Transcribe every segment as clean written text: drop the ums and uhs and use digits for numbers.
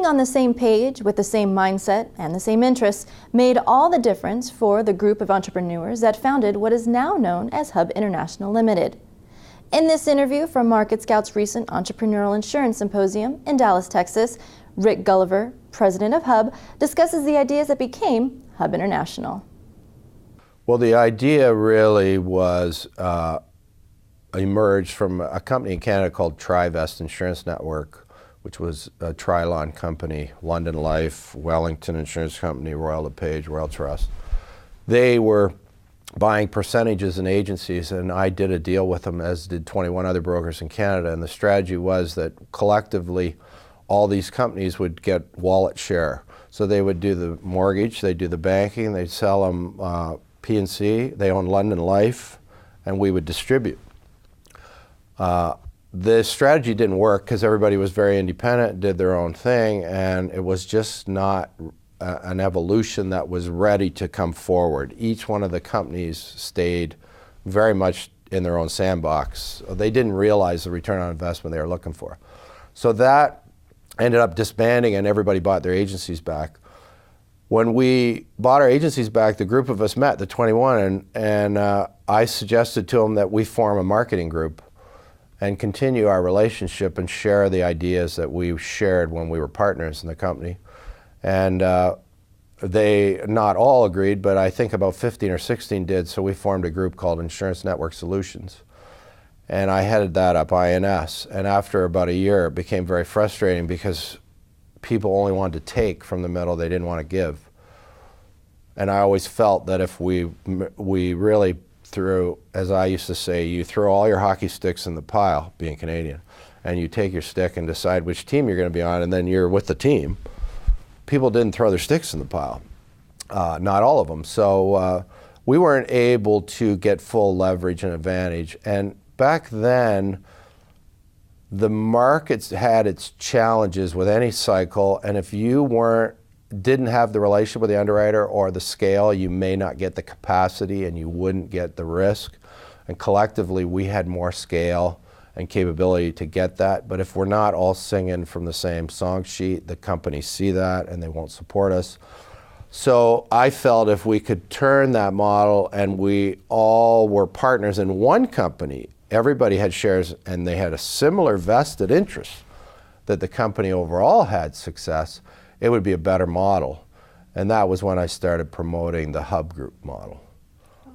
Being on the same page with the same mindset and the same interests made all the difference for the group of entrepreneurs that founded what is now known as HUB International Ltd. In this interview from MarketScout's recent Entrepreneurial Insurance Symposium in Dallas, Texas, Rick Gulliver, president of HUB, discusses the ideas that became HUB International. Well, the idea really was emerged from a company in Canada called Trivest Insurance Network, which was a Trilon company, London Life, Wellington Insurance Company, Royal LePage, Royal Trust. They were buying percentages in agencies, and I did a deal with them, as did 21 other brokers in Canada, and the strategy was that collectively all these companies would get wallet share. So they would do the mortgage, they'd do the banking, they'd sell them P&C, they own London Life, and we would distribute. The strategy didn't work because everybody was very independent, did their own thing, and it was just not an evolution that was ready to come forward. Each one of the companies stayed very much in their own sandbox. They didn't realize the return on investment they were looking for. So that ended up disbanding and everybody bought their agencies back. When we bought our agencies back, the group of us met, the 21, and I suggested to them that we form a marketing group and continue our relationship and share the ideas that we shared when we were partners in the company. And they not all agreed, but I think about 15 or 16 did, so we formed a group called Insurance Network Solutions. And I headed that up, INS. And after about a year, it became very frustrating because people only wanted to take from the middle, they didn't want to give. And I always felt that if we really threw, as I used to say, you throw all your hockey sticks in the pile, being Canadian, and you take your stick and decide which team you're going to be on, and then you're with the team. People didn't throw their sticks in the pile, not all of them. So we weren't able to get full leverage and advantage. And back then, the markets had its challenges with any cycle, and if you didn't have the relationship with the underwriter or the scale, you may not get the capacity and you wouldn't get the risk. And collectively, we had more scale and capability to get that. But if we're not all singing from the same song sheet, the companies see that and they won't support us. So I felt if we could turn that model and we all were partners in one company, everybody had shares and they had a similar vested interest that the company overall had success, it would be a better model. And that was when I started promoting the HUB group model.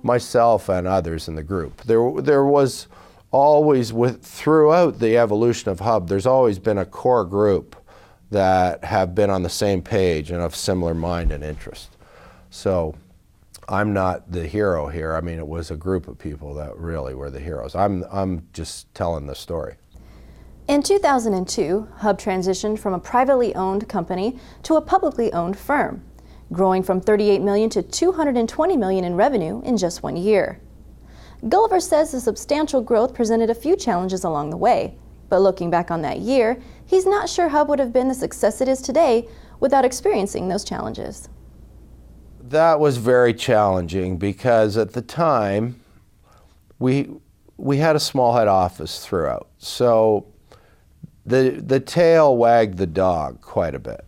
Myself and others in the group. There was always, throughout the evolution of HUB, there's always been a core group that have been on the same page and of similar mind and interest. So I'm not the hero here. I mean, it was a group of people that really were the heroes. I'm just telling the story. In 2002, HUB transitioned from a privately owned company to a publicly owned firm, growing from $38 million to $220 million in revenue in just 1 year. Gulliver says the substantial growth presented a few challenges along the way, but looking back on that year, he's not sure HUB would have been the success it is today without experiencing those challenges. That was very challenging because at the time, we had a small head office throughout. So the tail wagged the dog quite a bit.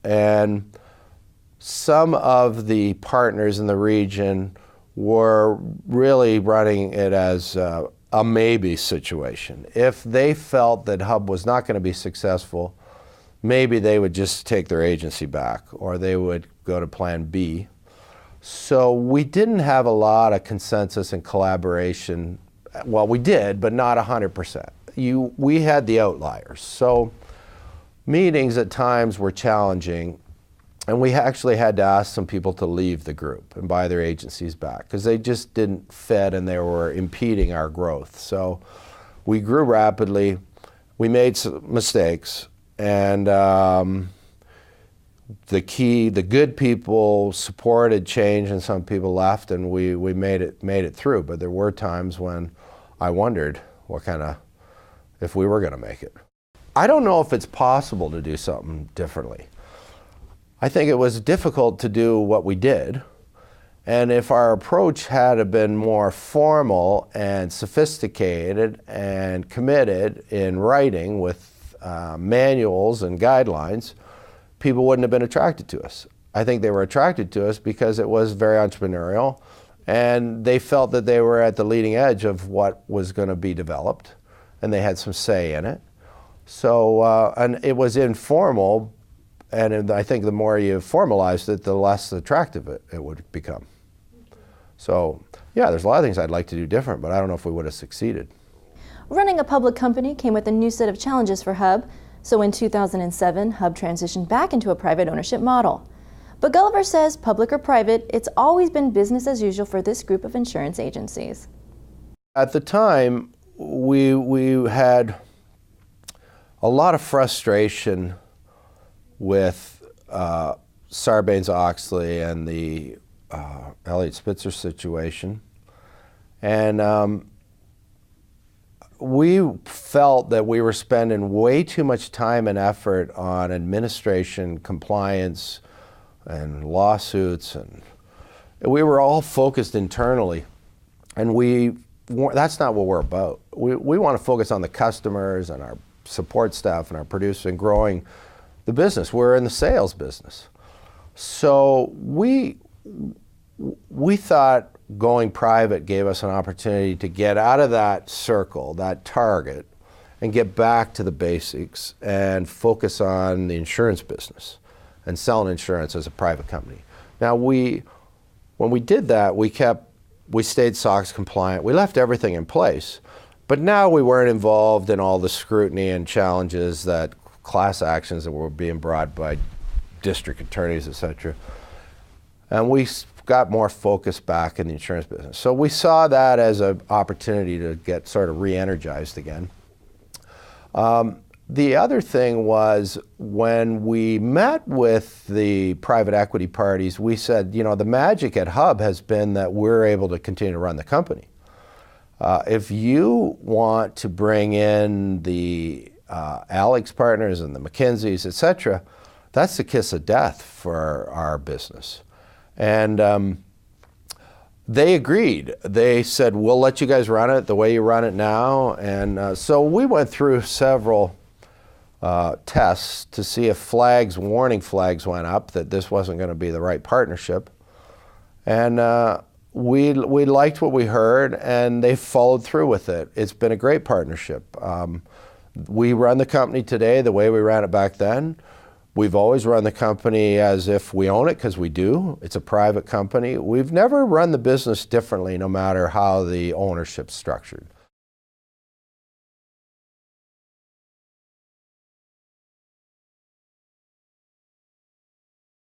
And some of the partners in the region were really running it as a maybe situation. If they felt that HUB was not going to be successful, maybe they would just take their agency back or they would go to plan B. So we didn't have a lot of consensus and collaboration. Well, we did, but not 100%. We had the outliers. So meetings at times were challenging, and we actually had to ask some people to leave the group and buy their agencies back because they just didn't fit and they were impeding our growth. So we grew rapidly. We made some mistakes, and the good people supported change and some people left, and we made it through. But there were times when I wondered if we were going to make it. I don't know if it's possible to do something differently. I think it was difficult to do what we did, and if our approach had been more formal and sophisticated and committed in writing with manuals and guidelines, people wouldn't have been attracted to us. I think they were attracted to us because it was very entrepreneurial, and they felt that they were at the leading edge of what was going to be developed, and they had some say in it. So, and it was informal, and I think the more you formalized it, the less attractive it would become. So, yeah, there's a lot of things I'd like to do different, but I don't know if we would have succeeded. Running a public company came with a new set of challenges for HUB, so in 2007, HUB transitioned back into a private ownership model. But Gulliver says, public or private, it's always been business as usual for this group of insurance agencies. At the time, we had a lot of frustration with Sarbanes-Oxley and the Elliott Spitzer situation. And we felt that we were spending way too much time and effort on administration, compliance, and lawsuits, and we were all focused internally. And that's not what we're about. We want to focus on the customers and our support staff and our producers and growing the business. We're in the sales business. So we thought going private gave us an opportunity to get out of that circle, that target, and get back to the basics and focus on the insurance business and selling insurance as a private company. Now when we did that, we stayed SOX compliant. We left everything in place, but now we weren't involved in all the scrutiny and challenges that class actions that were being brought by district attorneys, etc. And we got more focus back in the insurance business. So we saw that as an opportunity to get sort of re-energized again. The other thing was when we met with the private equity parties, we said, you know, the magic at HUB has been that we're able to continue to run the company. If you want to bring in the Alex partners and the McKinseys, et cetera, that's the kiss of death for our business. And they agreed. They said, we'll let you guys run it the way you run it now. And so we went through several tests to see if warning flags went up that this wasn't going to be the right partnership. And we liked what we heard, and they followed through with it. It's been a great partnership. We run the company today the way we ran it back then. We've always run the company as if we own it, because we do. It's a private company. We've never run the business differently, no matter how the ownership's structured.